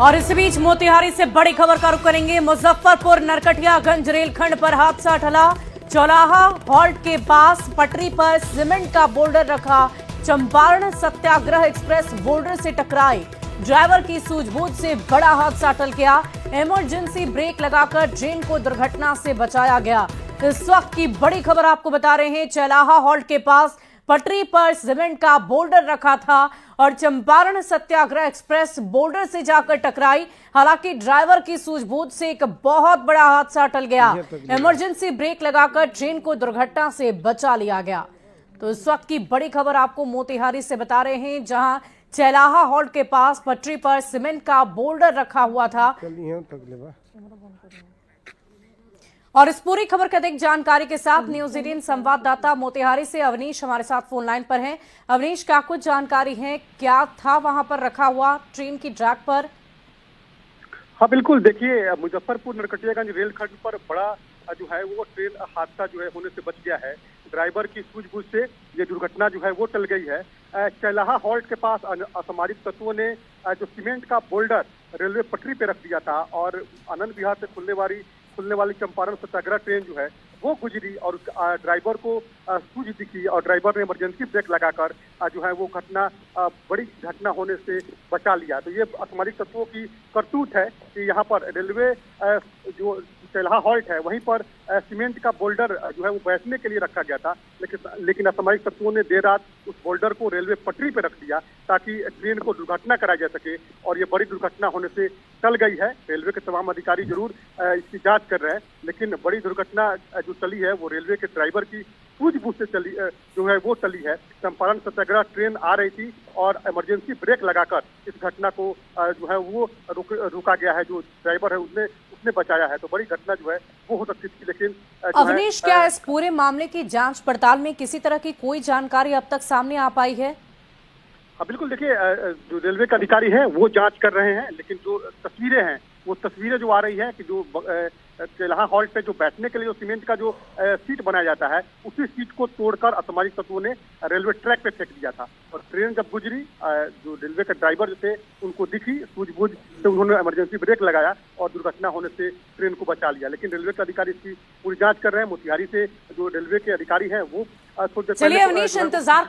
और इसी बीच मोतिहारी से बड़ी खबर का रुख करेंगे। मुजफ्फरपुर नरकटियागंज रेलखंड पर हादसा टला। चौलाहा हॉल्ट के पास पटरी पर सीमेंट का बोल्डर रखा। चंपारण सत्याग्रह एक्सप्रेस बोल्डर से टकराई। ड्राइवर की सूझबूझ से बड़ा हादसा टल गया। इमरजेंसी ब्रेक लगाकर ट्रेन को दुर्घटना से बचाया गया। इस वक्त की बड़ी खबर आपको बता रहे हैं। चौलाहा हॉल्ट के पास पटरी पर सीमेंट का बोल्डर रखा था और चंपारण सत्याग्रह एक्सप्रेस बोल्डर से जाकर टकराई। हालांकि ड्राइवर की सूझबूझ से एक बहुत बड़ा हादसा टल गया। इमरजेंसी ब्रेक लगाकर ट्रेन को दुर्घटना से बचा लिया गया। तो इस वक्त की बड़ी खबर आपको मोतिहारी से बता रहे हैं, जहां चौलाहा हॉल्ट के पास पटरी पर सीमेंट का बोल्डर रखा हुआ था। और इस पूरी खबर की अधिक जानकारी के साथ न्यूज 18 संवाददाता मोतिहारी से अवनीश हमारे साथ फोन लाइन पर हैं। अवनीश, क्या कुछ जानकारी है, क्या था वहां पर रखा हुआ ट्रेन की ट्रैक पर? हाँ बिल्कुल, देखिए मुजफ्फरपुर नरकटियागंज रेलखंड पर बड़ा जो है वो ट्रेन हादसा जो है होने से बच गया है। ड्राइवर की सूझबूझ से ये दुर्घटना जो है वो टल गई है। चौलाहा हॉल्ट के पास असामरिक तत्वों ने जो सीमेंट का बोल्डर रेलवे पटरी पे रख दिया था और आनंद विहार से खुलने वाली चंपारण सत्याग्रह ट्रेन जो है वो गुजरी और ड्राइवर को सूझ दिखी और ड्राइवर ने इमरजेंसी ब्रेक लगाकर जो है वो बड़ी घटना होने से बचा लिया। तो ये असामरिक तत्वों की करतूत है कि यहाँ पर रेलवे जो चौलाहा हॉल्ट है वहीं पर सीमेंट का बोल्डर जो है वो बैठने के लिए रखा गया था, लेकिन असामरिक तत्वों ने देर रात उस बोल्डर को रेलवे पटरी पर रख दिया ताकि ट्रेन को दुर्घटना कराई जा सके और ये बड़ी दुर्घटना होने से टल गई है। रेलवे के तमाम अधिकारी जरूर इसकी जांच कर रहे हैं, लेकिन बड़ी दुर्घटना जो टली है वो रेलवे के ड्राइवर की सूझबूझ से जो है वो टली है। चंपारण सत्याग्रह ट्रेन आ रही थी और इमरजेंसी ब्रेक लगाकर इस घटना को जो है वो रुका गया है। जो ड्राइवर है उसने बचाया है। तो बड़ी घटना जो है वो हो सकती थी, लेकिन अवनीश, क्या इस पूरे मामले की जांच पड़ताल में किसी तरह की कोई जानकारी अब तक सामने आ पाई है? हाँ बिल्कुल, देखिए जो रेलवे के अधिकारी हैं वो जांच कर रहे हैं, लेकिन जो तस्वीरें हैं वो तस्वीरें जो आ रही है कि जो चौलाहा हॉल्ट पे जो बैठने के लिए जो सीमेंट का जो सीट बनाया जाता है उसी सीट को तोड़कर असामरिक तत्वों ने रेलवे ट्रैक पे फेंक दिया था और ट्रेन जब गुजरी जो रेलवे के ड्राइवर जो थे उनको दिखी सूझबूझ से उन्होंने इमरजेंसी ब्रेक लगाया और दुर्घटना होने से ट्रेन को बचा लिया। लेकिन रेलवे के अधिकारी इसकी पूरी जांच कर रहे हैं। मोतिहारी से जो रेलवे के अधिकारी हैं वो चलिए अवनीश, इंतजार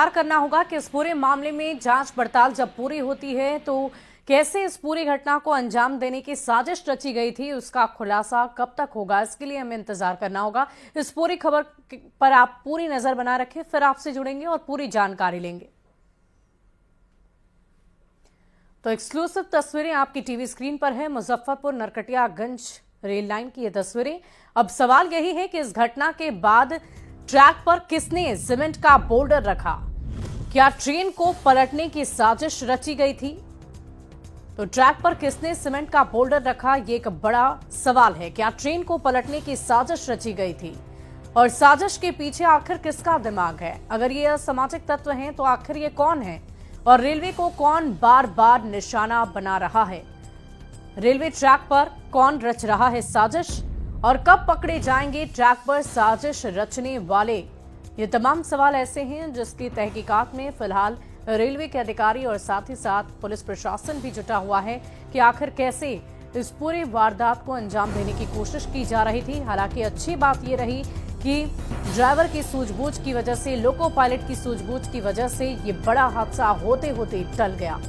करना होगा कि इस पूरे मामले में जांच पड़ताल जब पूरी होती है तो कैसे इस पूरी घटना को अंजाम देने की साजिश रची गई थी उसका खुलासा कब तक होगा, इसके लिए हमें इंतजार करना होगा। इस पूरी खबर पर आप पूरी नजर बनाए रखें, फिर आपसे जुड़ेंगे और पूरी जानकारी लेंगे। तो एक्सक्लूसिव तस्वीरें आपकी टीवी स्क्रीन पर है। मुजफ्फरपुर नरकटियागंज रेल लाइन की ये तस्वीरें। अब सवाल यही है कि इस घटना के बाद ट्रैक पर किसने सीमेंट का बोल्डर रखा? क्या ट्रेन को पलटने की साजिश रची गई थी? तो ट्रैक पर किसने सीमेंट का बोल्डर रखा, ये एक बड़ा सवाल है। क्या ट्रेन को पलटने की साजिश रची गई थी और साजिश के पीछे आखिर किसका दिमाग है? अगर ये असामाजिक तत्व हैं तो आखिर ये कौन है और रेलवे को कौन बार बार निशाना बना रहा है? रेलवे ट्रैक पर कौन रच रहा है साजिश और कब पकड़े जाएंगे ट्रैक पर साजिश रचने वाले? ये तमाम सवाल ऐसे हैं जिसकी तहकीकात में फिलहाल रेलवे के अधिकारी और साथ ही साथ पुलिस प्रशासन भी जुटा हुआ है कि आखिर कैसे इस पूरी वारदात को अंजाम देने की कोशिश की जा रही थी। हालांकि अच्छी बात यह रही कि ड्राइवर की सूझबूझ की वजह से, लोको पायलट की सूझबूझ की वजह से ये बड़ा हादसा होते होते टल गया।